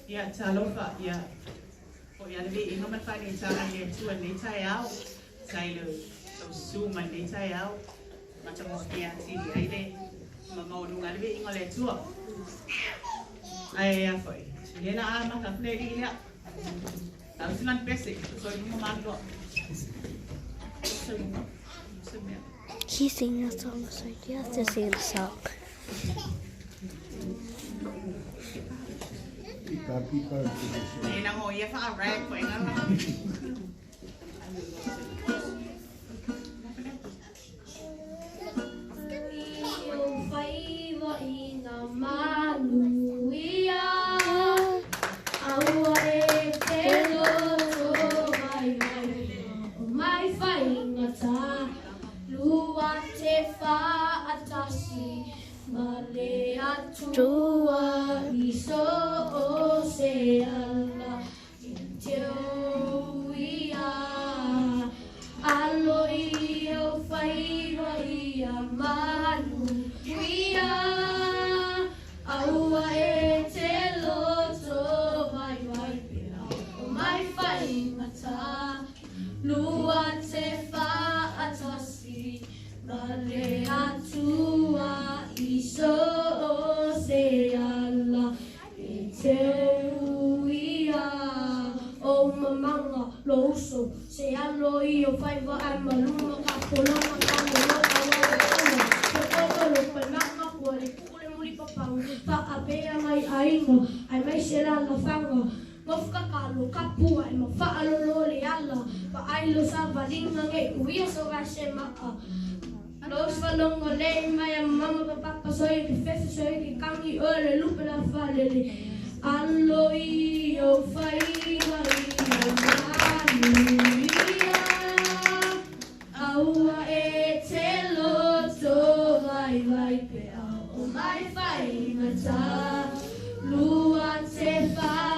ia talofa ia o ia le inga man fani tanga le tuan le tai au sai le so su man le tai au macam ia ti ai le mau lunga le inga le tua ai ia foi le na ama ka le ia tau sinan pese so mo mando He's singing a song, so he has to sing the song. Ina ngo ia fa rap ko ina na. Tua iso o se ala teu ia alo ia fai ia manu ia aua e te loto vai vai pera o mai fai mata lua te fa atasi male atua iso se ala e teu ia o mamanga loso se alo i o fai wa ai maluma ka polona ka mono ka wa ko lo palanga ko le kule muri papa pa apea mai ainga ai mai se la fanga mofka ka lo kapu ai mo fa alo lo le ala pa ai lo sa valinga nge uia so ga se maka Los falongo le mai mama papa soy que fez soy que cangi ole lupe la falele allo io fai maria aua e te loto vai vai pe o mai fai mata lua te fa